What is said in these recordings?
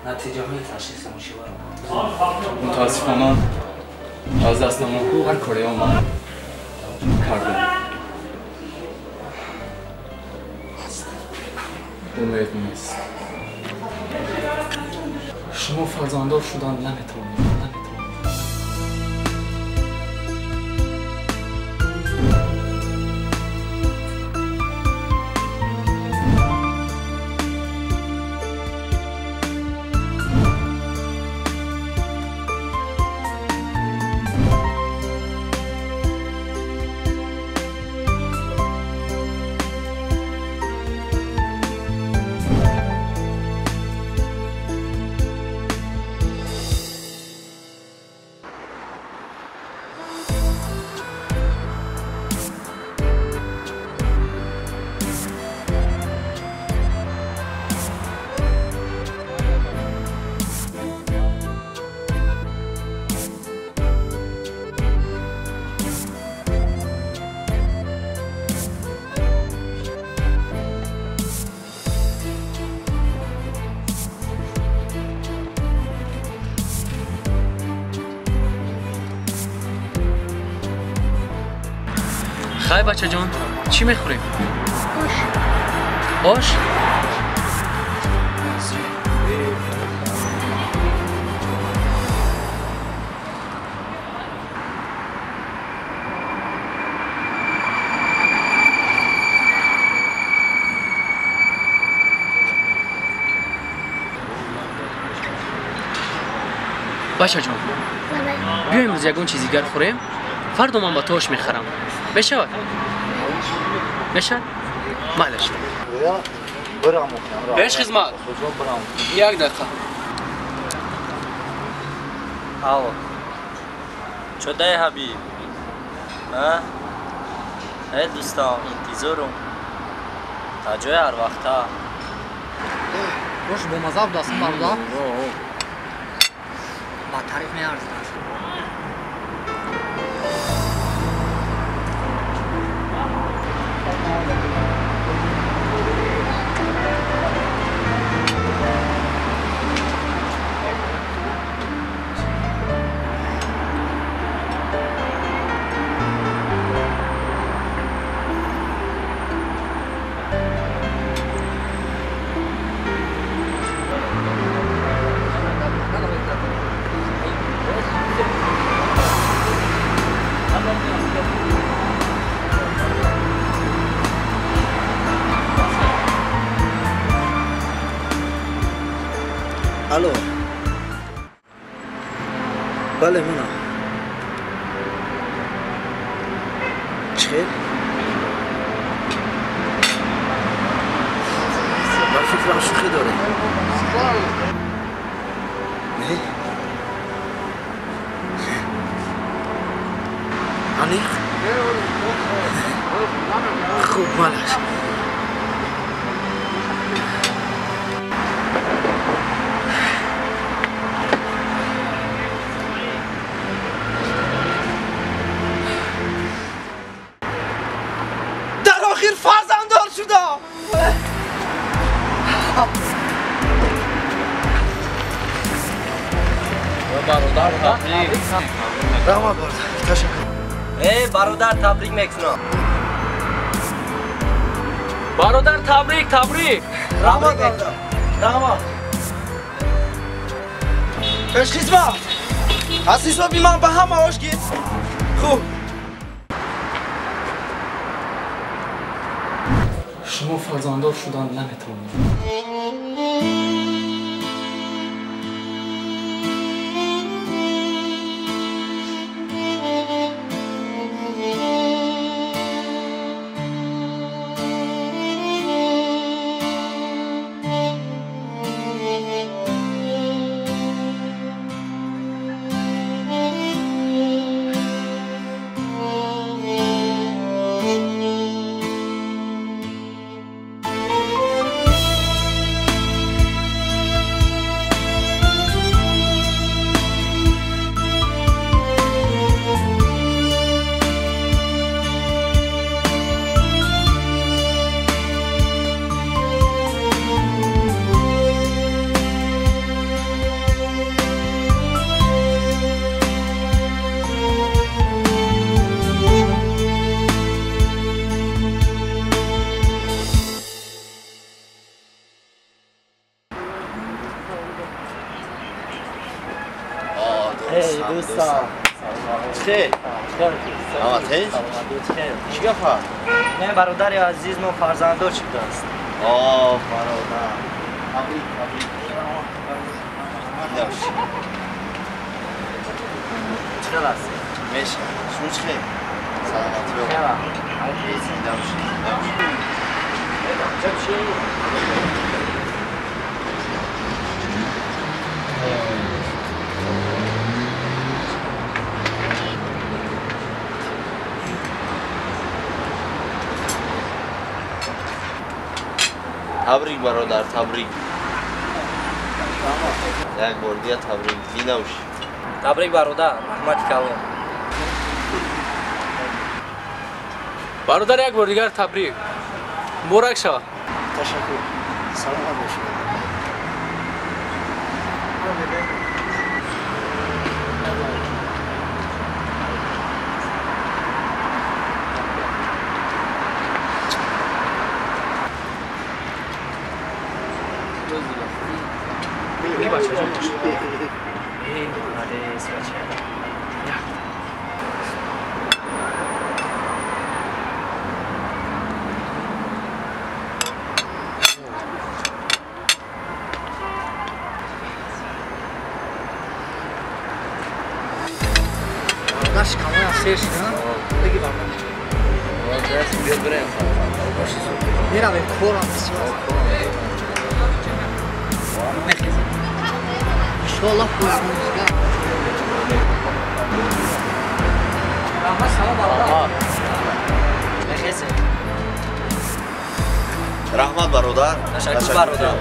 نتیجه های تشخیص مشاور متاسفانه از دست ما هر کاری ها ما کردیم. امید نیست. شما فرزنددار شدن نمیتونید. خیلی بچه جان چی میخوریم؟ آش؟ بچه جان بیا امروز یکون چیزی گر خوریم فردا من با توش میخرم بشود؟ بشود؟ مالش بهش خدمت یک دقیقه آو چوده حبیب ای دوستان انتظارم تا جای هر وقتا روش با مذاب دستم بردا با تعریف نیارزید الو بله منم چخیر؟ من فکرم شوخی داره نه؟ علیق؟ خوب مالش آخر فرزنددار شدم برادر تبریک رحمت برد تشکر ای برادر تبریک میکنم برادر تبریک رحمت برد رحمت بهش خدمت حسیس بی من به همه آش گید خوب شما فرزنددار شدن نمیتونید. ای دوستان خیر آمد خیر چی گفت؟ نه برادر عزیز ما فرزندار شده است. آه برادر تبریک داشت چرا است؟ میشه شوش خیر سلامتی رو تبریک برادر تبریک یک بار دیگه تبریک بینوش تبریک برادر رحمت کلام. برادر یک بار دیگر تبریک. مبارک شود. تشکر سلامت باشید Dash kamera ses ha. Bagi baba. دست بیاد برای Mira ve koran bismillah. Nefes. İnşallah bu yapımızda. Rahmat sana baba. نخیزه. رحمت برادر تشکر برادر.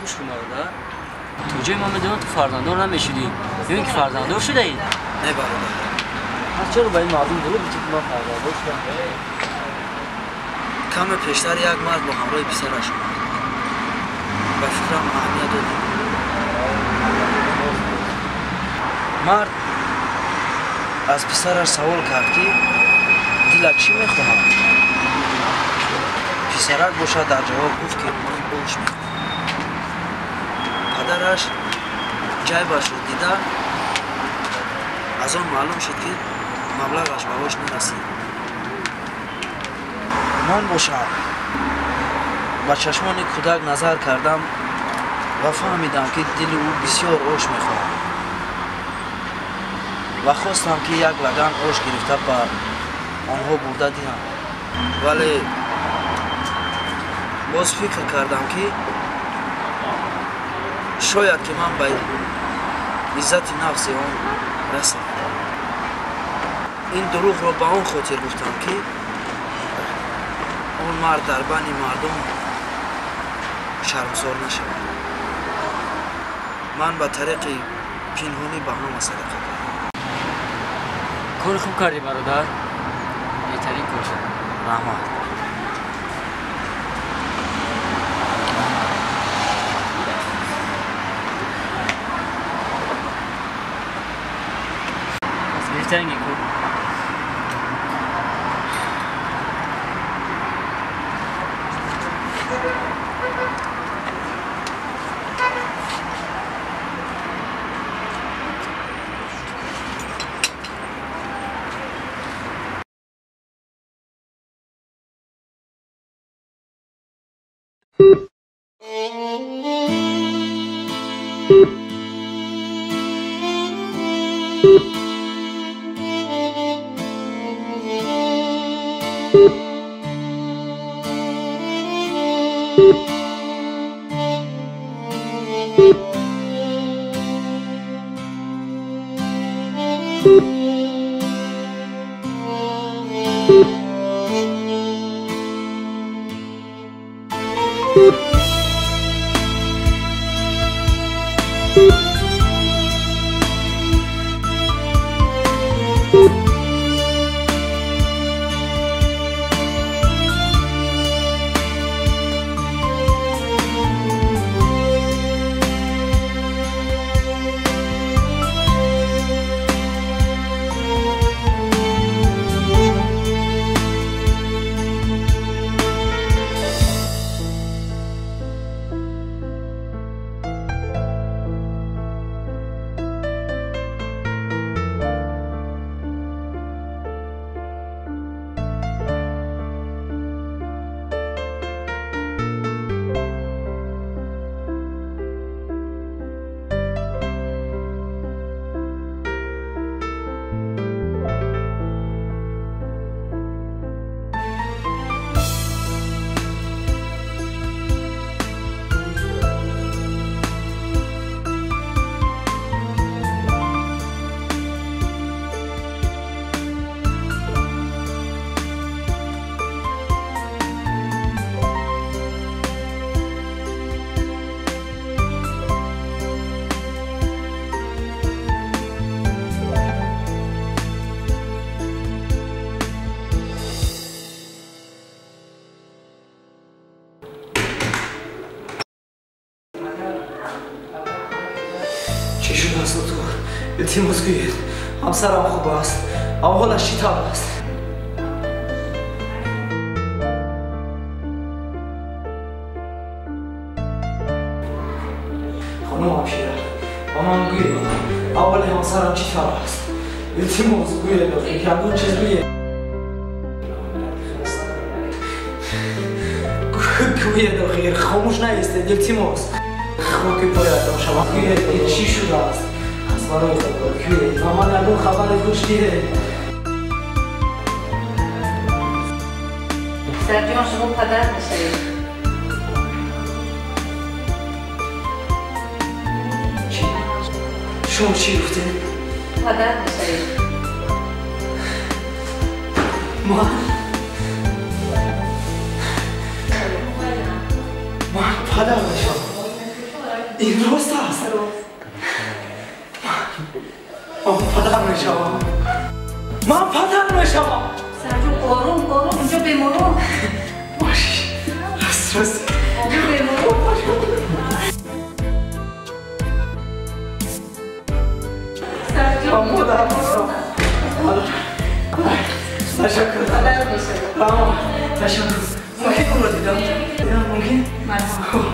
گوش کن برادر. تو جای ما میدونم تو فرزندار نمیشدی. ببین که فرزندار شده اید. نه برادر پس چرا با این مردم دلو بیتی که ما فرزندار شدم؟ کم پیشتر یک مرد با همراه پسرش اومد و فکرم اهمیت دادیم. مرد از پسرش سوال کرد که دلت چی میخواهد؟ پسرک باشد در جواب گفت که من اوش میخواهم. پدرش جیبش رو دیده از آن معلوم شد که مبلغش به اوش نرسید. من باشم با چشمان کودک نظر کردم و فهمیدم که دل او بسیار اوش میخواهد و خواستم که یک لگن اوش گرفته بر آنها برده دهم. ولی باز فکر کردم که شاید که من به عزت نفس آن رسم. این دروغ را به آن خاطر گفتم که آن مرد در بین مردم شرمسار نشود. من به طریق پنهانی به همه صدقه کردم. کار خوب کردی برادر. بهترین کار شد. رحمت. بهترین کار. چی شده است دکتر؟ التماس گویید همسرم خوب است احوالش چطور است؟ خانم همشیره با من گویید احوال همسرم چطور است؟ التماس گویید دکتر یکم چیز گویید گویید دکتر خاموش نیستید التماس خاکی پایتان شما گویید چی شده است؟ از برای خود گویید و من اگه خبر خوش گیره سرجان شما پدر میشید چی؟ شما چی گفتید؟ پدر میشید من پدر میشم این راست است من پدر میشم من پدر میشم سرجان آروم آروم اینجا بمارو باش راست اینجا بمارو سرجان پدر میشم تشکر پدر میشید تشکر ممکن اون رو دیدم ممکن؟ مرحبا